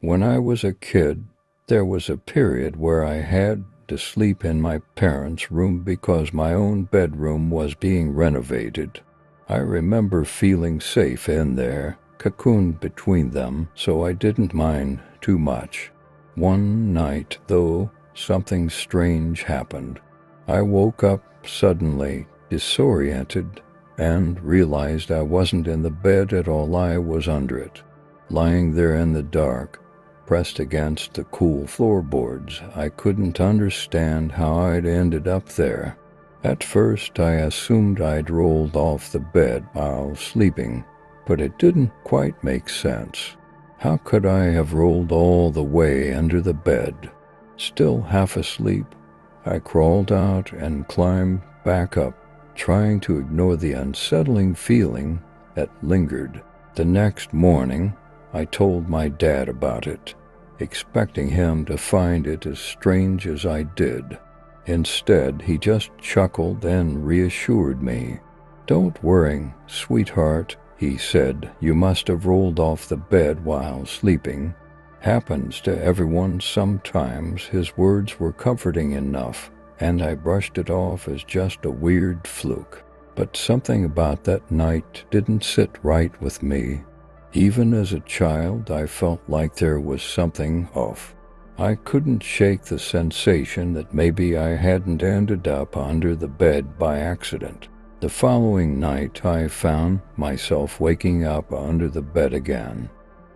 When I was a kid, there was a period where I had to sleep in my parents' room because my own bedroom was being renovated. I remember feeling safe in there, cocooned between them, so I didn't mind too much. One night, though, something strange happened. I woke up suddenly, disoriented, and realized I wasn't in the bed at all. I was under it, lying there in the dark, pressed against the cool floorboards. I couldn't understand how I'd ended up there. At first, I assumed I'd rolled off the bed while sleeping, but it didn't quite make sense. How could I have rolled all the way under the bed? Still half asleep, I crawled out and climbed back up, trying to ignore the unsettling feeling that lingered. The next morning, I told my dad about it, expecting him to find it as strange as I did. Instead, he just chuckled and reassured me. "Don't worry, sweetheart," he said. "You must have rolled off the bed while sleeping. Happens to everyone sometimes." His words were comforting enough, and I brushed it off as just a weird fluke. But something about that night didn't sit right with me. Even as a child, I felt like there was something off. I couldn't shake the sensation that maybe I hadn't ended up under the bed by accident. The following night, I found myself waking up under the bed again.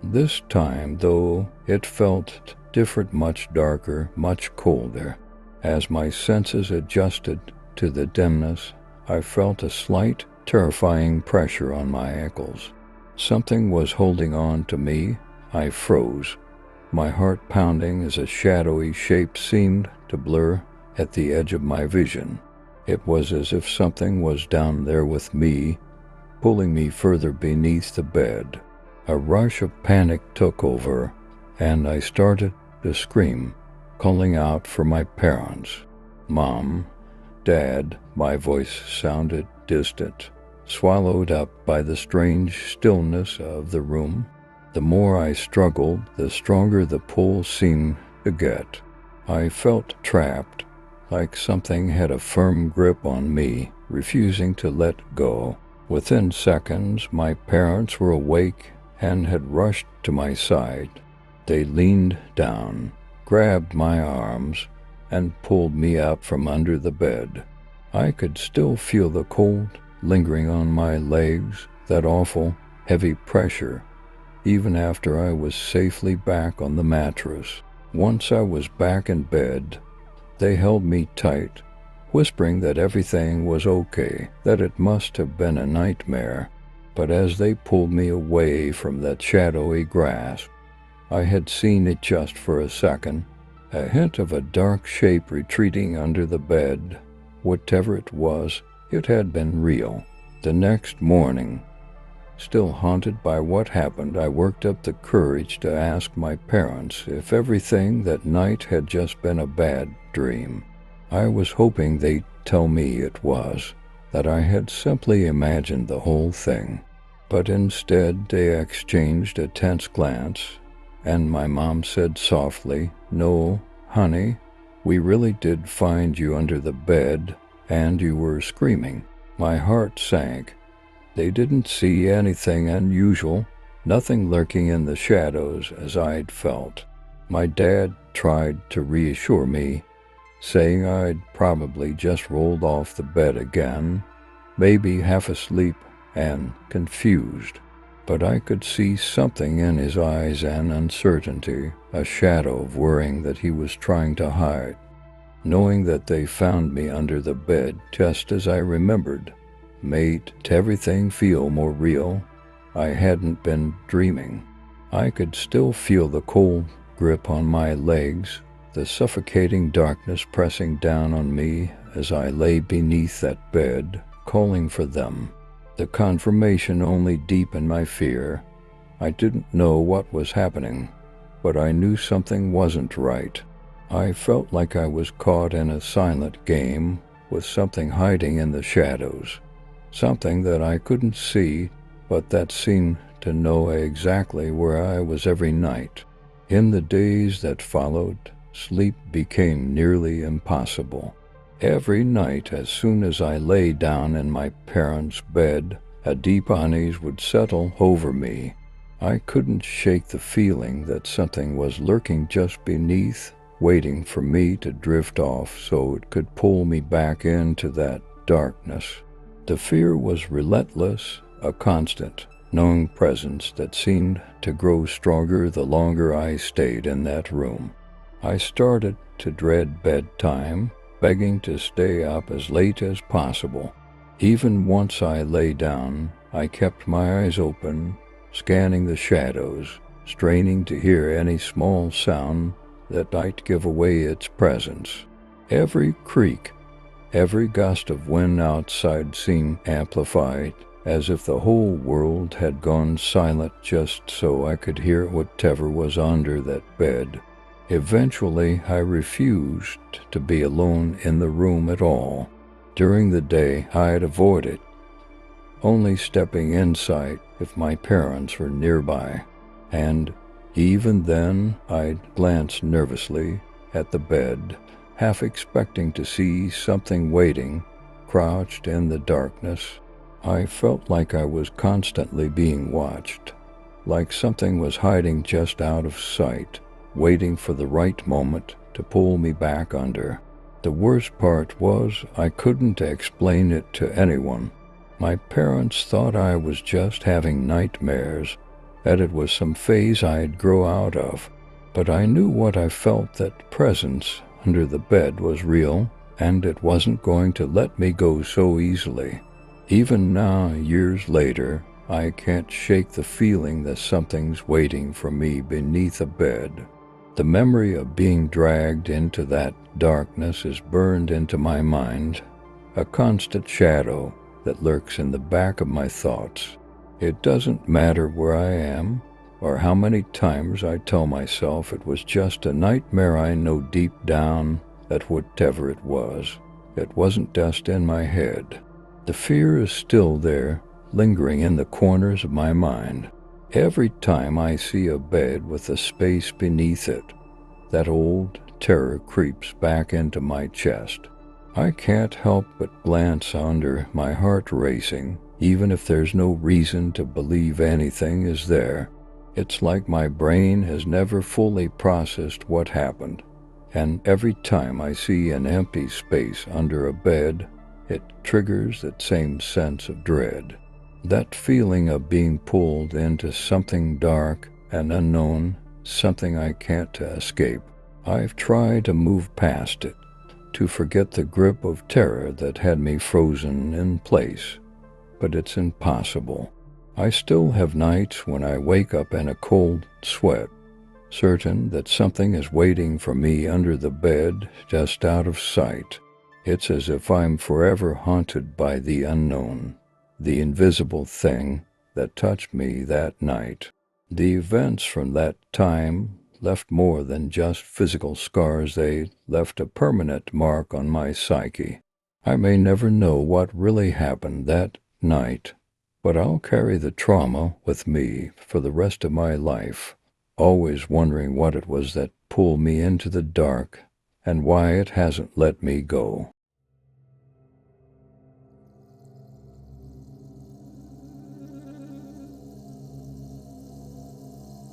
This time, though, it felt different, much darker, much colder. As my senses adjusted to the dimness, I felt a slight, terrifying pressure on my ankles. Something was holding on to me. I froze, my heart pounding as a shadowy shape seemed to blur at the edge of my vision. It was as if something was down there with me, pulling me further beneath the bed. A rush of panic took over, and I started to scream, calling out for my parents. "Mom, Dad," my voice sounded distant, swallowed up by the strange stillness of the room. The more I struggled, the stronger the pull seemed to get. I felt trapped, like something had a firm grip on me, refusing to let go. Within seconds, my parents were awake and had rushed to my side. They leaned down, grabbed my arms, and pulled me up from under the bed. I could still feel the cold lingering on my legs, that awful, heavy pressure, even after I was safely back on the mattress. Once I was back in bed, they held me tight, whispering that everything was okay, that it must have been a nightmare. But as they pulled me away from that shadowy grasp, I had seen it just for a second, a hint of a dark shape retreating under the bed. Whatever it was, it had been real. The next morning, still haunted by what happened, I worked up the courage to ask my parents if everything that night had just been a bad dream. I was hoping they'd tell me it was, that I had simply imagined the whole thing. But instead, they exchanged a tense glance, and my mom said softly, "No, honey, we really did find you under the bed, and you were screaming." My heart sank. They didn't see anything unusual, nothing lurking in the shadows as I'd felt. My dad tried to reassure me, saying I'd probably just rolled off the bed again, maybe half asleep and confused. But I could see something in his eyes, an uncertainty, a shadow of worrying that he was trying to hide. Knowing that they found me under the bed just as I remembered made everything feel more real. I hadn't been dreaming. I could still feel the cold grip on my legs, the suffocating darkness pressing down on me as I lay beneath that bed, calling for them. The confirmation only deepened my fear. I didn't know what was happening, but I knew something wasn't right. I felt like I was caught in a silent game with something hiding in the shadows, something that I couldn't see, but that seemed to know exactly where I was every night. In the days that followed, sleep became nearly impossible. Every night, as soon as I lay down in my parents' bed, a deep unease would settle over me. I couldn't shake the feeling that something was lurking just beneath, waiting for me to drift off so it could pull me back into that darkness. The fear was relentless, a constant, knowing presence that seemed to grow stronger the longer I stayed in that room. I started to dread bedtime, begging to stay up as late as possible. Even once I lay down, I kept my eyes open, scanning the shadows, straining to hear any small sound that might give away its presence. Every creak, every gust of wind outside seemed amplified, as if the whole world had gone silent just so I could hear whatever was under that bed. Eventually, I refused to be alone in the room at all. During the day, I'd avoid it, only stepping inside if my parents were nearby. And even then, I'd glance nervously at the bed, half expecting to see something waiting, crouched in the darkness. I felt like I was constantly being watched, like something was hiding just out of sight, waiting for the right moment to pull me back under. The worst part was I couldn't explain it to anyone. My parents thought I was just having nightmares, that it was some phase I'd grow out of. But I knew what I felt, that presence under the bed was real, and it wasn't going to let me go so easily. Even now, years later, I can't shake the feeling that something's waiting for me beneath a bed. The memory of being dragged into that darkness is burned into my mind, a constant shadow that lurks in the back of my thoughts. It doesn't matter where I am, or how many times I tell myself it was just a nightmare. I know deep down that whatever it was, it wasn't just in my head. The fear is still there, lingering in the corners of my mind. Every time I see a bed with a space beneath it, that old terror creeps back into my chest. I can't help but glance under, my heart racing, even if there's no reason to believe anything is there. It's like my brain has never fully processed what happened, and every time I see an empty space under a bed, it triggers that same sense of dread. That feeling of being pulled into something dark and unknown, something I can't escape. I've tried to move past it, to forget the grip of terror that had me frozen in place, but it's impossible. I still have nights when I wake up in a cold sweat, certain that something is waiting for me under the bed, just out of sight. It's as if I'm forever haunted by the unknown, the invisible thing that touched me that night. The events from that time left more than just physical scars. They left a permanent mark on my psyche. I may never know what really happened that night, but I'll carry the trauma with me for the rest of my life, always wondering what it was that pulled me into the dark and why it hasn't let me go.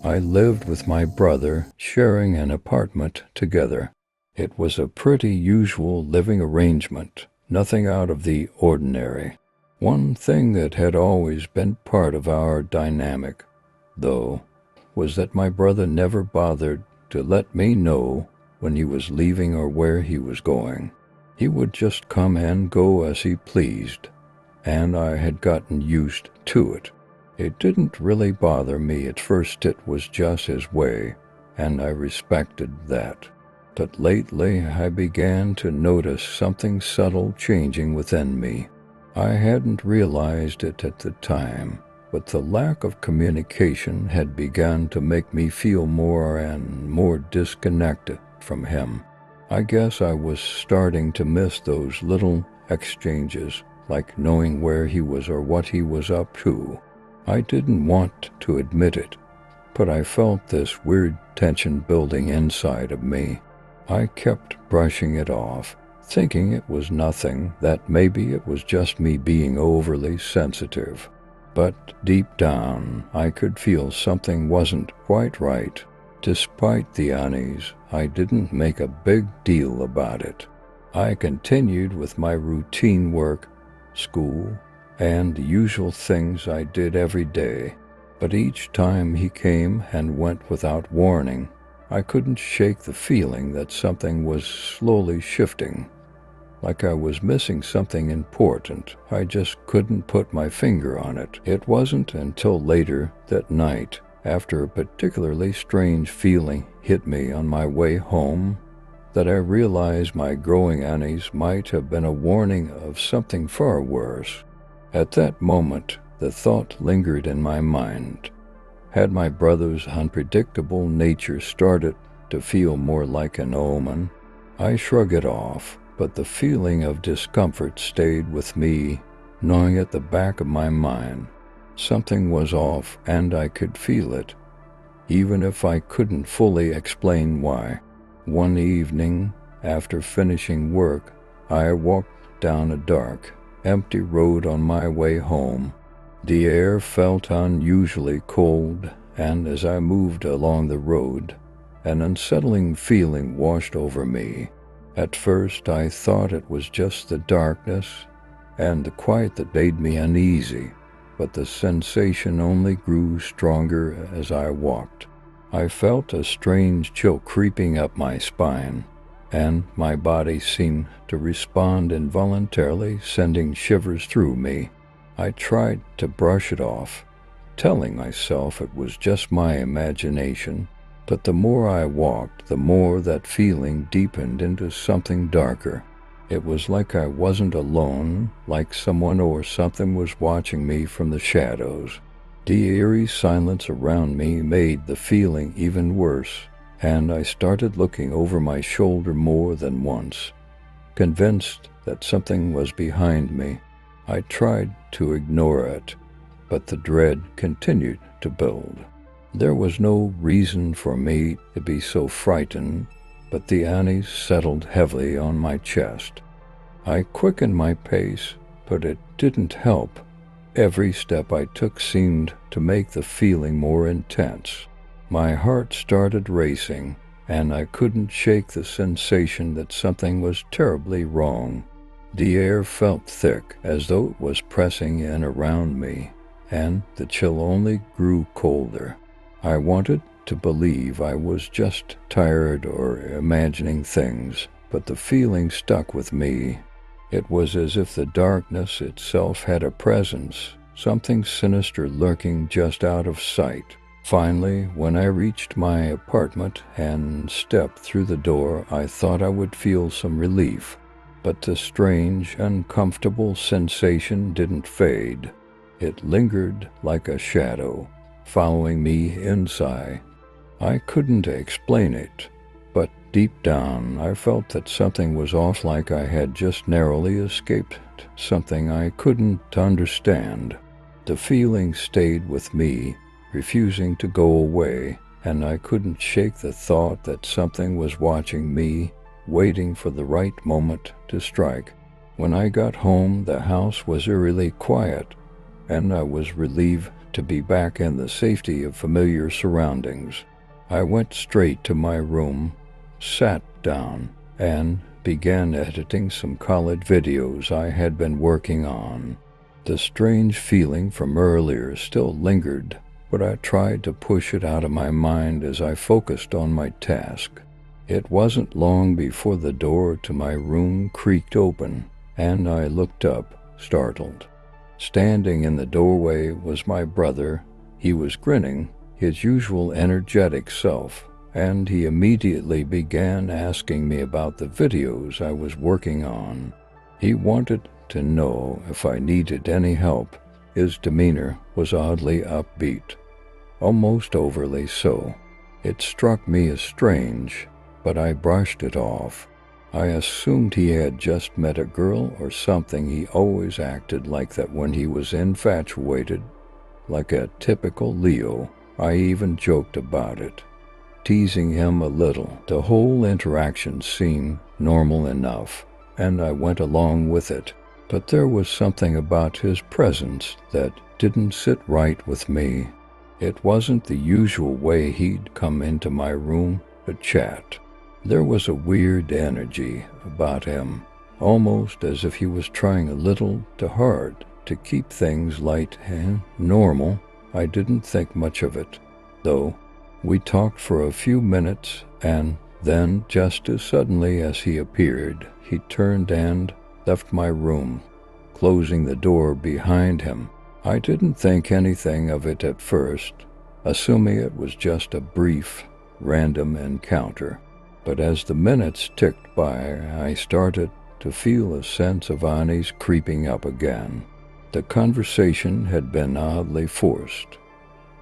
I lived with my brother, sharing an apartment together. It was a pretty usual living arrangement, nothing out of the ordinary. One thing that had always been part of our dynamic, though, was that my brother never bothered to let me know when he was leaving or where he was going. He would just come and go as he pleased, and I had gotten used to it. It didn't really bother me at first. It was just his way, and I respected that. But lately I began to notice something subtle changing within me. I hadn't realized it at the time, but the lack of communication had begun to make me feel more and more disconnected from him. I guess I was starting to miss those little exchanges, like knowing where he was or what he was up to. I didn't want to admit it, but I felt this weird tension building inside of me. I kept brushing it off, thinking it was nothing, that maybe it was just me being overly sensitive. But deep down, I could feel something wasn't quite right. Despite the unease, I didn't make a big deal about it. I continued with my routine work, school, and the usual things I did every day. But each time he came and went without warning, I couldn't shake the feeling that something was slowly shifting. Like I was missing something important. I just couldn't put my finger on it. It wasn't until later that night, after a particularly strange feeling hit me on my way home, that I realized my growing unease might have been a warning of something far worse. At that moment, the thought lingered in my mind. Had my brother's unpredictable nature started to feel more like an omen? I shrugged it off, but the feeling of discomfort stayed with me, gnawing at the back of my mind. Something was off, and I could feel it, even if I couldn't fully explain why. One evening, after finishing work, I walked down a dark, empty road on my way home. The air felt unusually cold, and as I moved along the road, an unsettling feeling washed over me. At first, I thought it was just the darkness and the quiet that made me uneasy, but the sensation only grew stronger as I walked. I felt a strange chill creeping up my spine, and my body seemed to respond involuntarily, sending shivers through me. I tried to brush it off, telling myself it was just my imagination, but the more I walked, the more that feeling deepened into something darker. It was like I wasn't alone, like someone or something was watching me from the shadows. The eerie silence around me made the feeling even worse, and I started looking over my shoulder more than once, convinced that something was behind me. I tried to ignore it, but the dread continued to build. There was no reason for me to be so frightened, but the unease settled heavily on my chest. I quickened my pace, but it didn't help. Every step I took seemed to make the feeling more intense. My heart started racing, and I couldn't shake the sensation that something was terribly wrong. The air felt thick, as though it was pressing in around me, and the chill only grew colder. I wanted to believe I was just tired or imagining things, but the feeling stuck with me. It was as if the darkness itself had a presence, something sinister lurking just out of sight. Finally, when I reached my apartment and stepped through the door, I thought I would feel some relief. But the strange, uncomfortable sensation didn't fade. It lingered like a shadow, following me inside. I couldn't explain it, but deep down I felt that something was off, like I had just narrowly escaped something I couldn't understand. The feeling stayed with me, refusing to go away, and I couldn't shake the thought that something was watching me, waiting for the right moment to strike. When I got home, the house was eerily quiet, and I was relieved to be back in the safety of familiar surroundings. I went straight to my room, sat down, and began editing some college videos I had been working on. The strange feeling from earlier still lingered, but I tried to push it out of my mind as I focused on my task. It wasn't long before the door to my room creaked open, and I looked up, startled. Standing in the doorway was my brother. He was grinning, his usual energetic self, and he immediately began asking me about the videos I was working on. He wanted to know if I needed any help. His demeanor was oddly upbeat, almost overly so. It struck me as strange, but I brushed it off. I assumed he had just met a girl or something. He always acted like that when he was infatuated, like a typical Leo. I even joked about it, teasing him a little. The whole interaction seemed normal enough, and I went along with it. But there was something about his presence that didn't sit right with me. It wasn't the usual way he'd come into my room to chat. There was a weird energy about him, almost as if he was trying a little too hard to keep things light and normal. I didn't think much of it, though. We talked for a few minutes, and then, just as suddenly as he appeared, he turned and left my room, closing the door behind him. I didn't think anything of it at first, assuming it was just a brief, random encounter. But as the minutes ticked by, I started to feel a sense of unease creeping up again. The conversation had been oddly forced,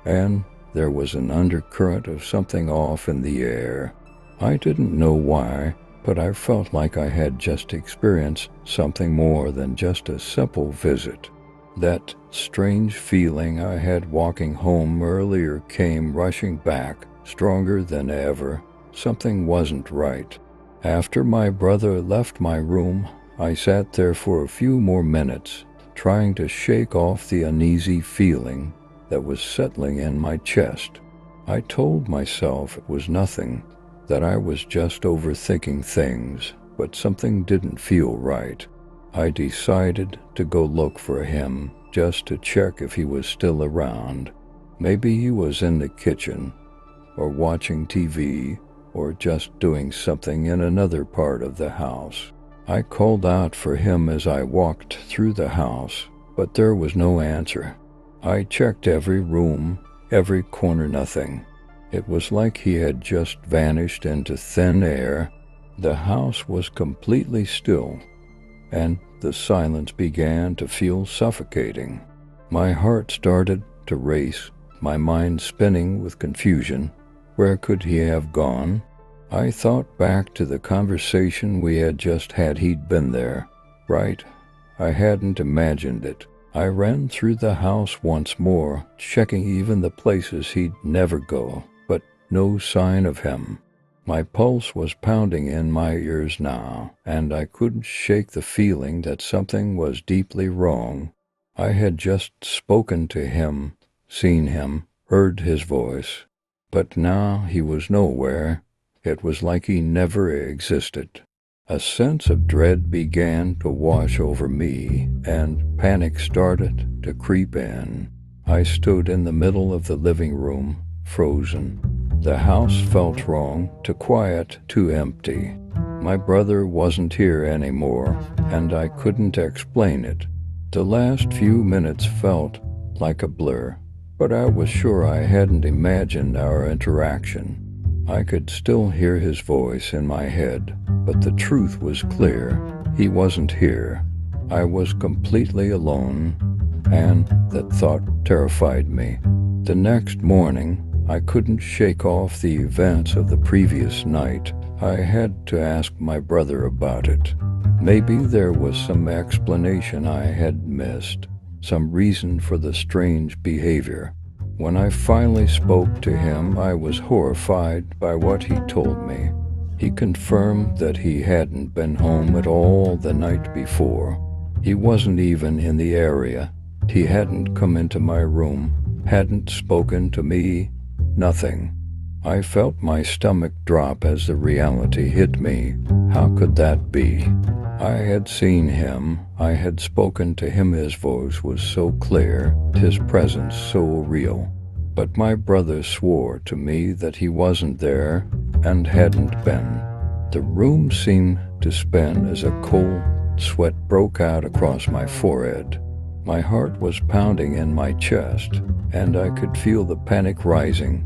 and there was an undercurrent of something off in the air. I didn't know why, but I felt like I had just experienced something more than just a simple visit. That strange feeling I had walking home earlier came rushing back, stronger than ever. Something wasn't right. After my brother left my room, I sat there for a few more minutes, trying to shake off the uneasy feeling that was settling in my chest. I told myself it was nothing, that I was just overthinking things, but something didn't feel right. I decided to go look for him just to check if he was still around. Maybe he was in the kitchen, or watching TV, or just doing something in another part of the house. I called out for him as I walked through the house, but there was no answer. I checked every room, every corner, nothing. It was like he had just vanished into thin air. The house was completely still, and the silence began to feel suffocating. My heart started to race, my mind spinning with confusion. Where could he have gone? I thought back to the conversation we had just had. He'd been there, right? I hadn't imagined it. I ran through the house once more, checking even the places he'd never go, but no sign of him. My pulse was pounding in my ears now, and I couldn't shake the feeling that something was deeply wrong. I had just spoken to him, seen him, heard his voice, but now he was nowhere. It was like he never existed. A sense of dread began to wash over me, and panic started to creep in. I stood in the middle of the living room, frozen. The house felt wrong, too quiet, too empty. My brother wasn't here anymore, and I couldn't explain it. The last few minutes felt like a blur, but I was sure I hadn't imagined our interaction. I could still hear his voice in my head, but the truth was clear. He wasn't here. I was completely alone, and that thought terrified me. The next morning, I couldn't shake off the events of the previous night. I had to ask my brother about it. Maybe there was some explanation I had missed, some reason for the strange behavior. When I finally spoke to him, I was horrified by what he told me. He confirmed that he hadn't been home at all the night before. He wasn't even in the area. He hadn't come into my room, hadn't spoken to me, nothing. I felt my stomach drop as the reality hit me. How could that be? I had seen him. I had spoken to him. His voice was so clear, his presence so real. But my brother swore to me that he wasn't there and hadn't been. The room seemed to spin as a cold sweat broke out across my forehead. My heart was pounding in my chest, and I could feel the panic rising.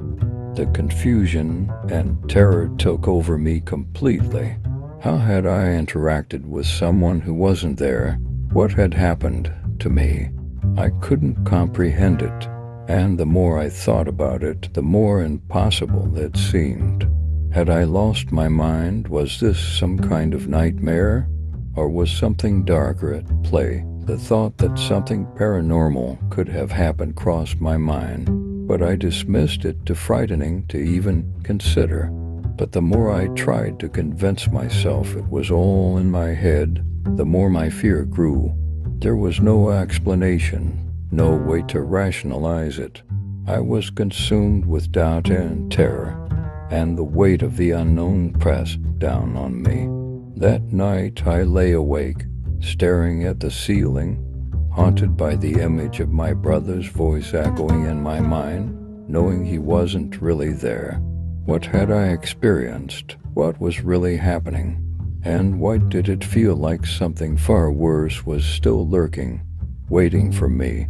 The confusion and terror took over me completely. How had I interacted with someone who wasn't there? What had happened to me? I couldn't comprehend it, and the more I thought about it, the more impossible it seemed. Had I lost my mind? Was this some kind of nightmare? Or was something darker at play? The thought that something paranormal could have happened crossed my mind. but I dismissed it too frightening to even consider. But the more I tried to convince myself it was all in my head, the more my fear grew. There was no explanation, no way to rationalize it. I was consumed with doubt and terror, and the weight of the unknown pressed down on me. That night I lay awake, staring at the ceiling, haunted by the image of my brother's voice echoing in my mind, knowing he wasn't really there. What had I experienced? What was really happening? And why did it feel like something far worse was still lurking, waiting for me?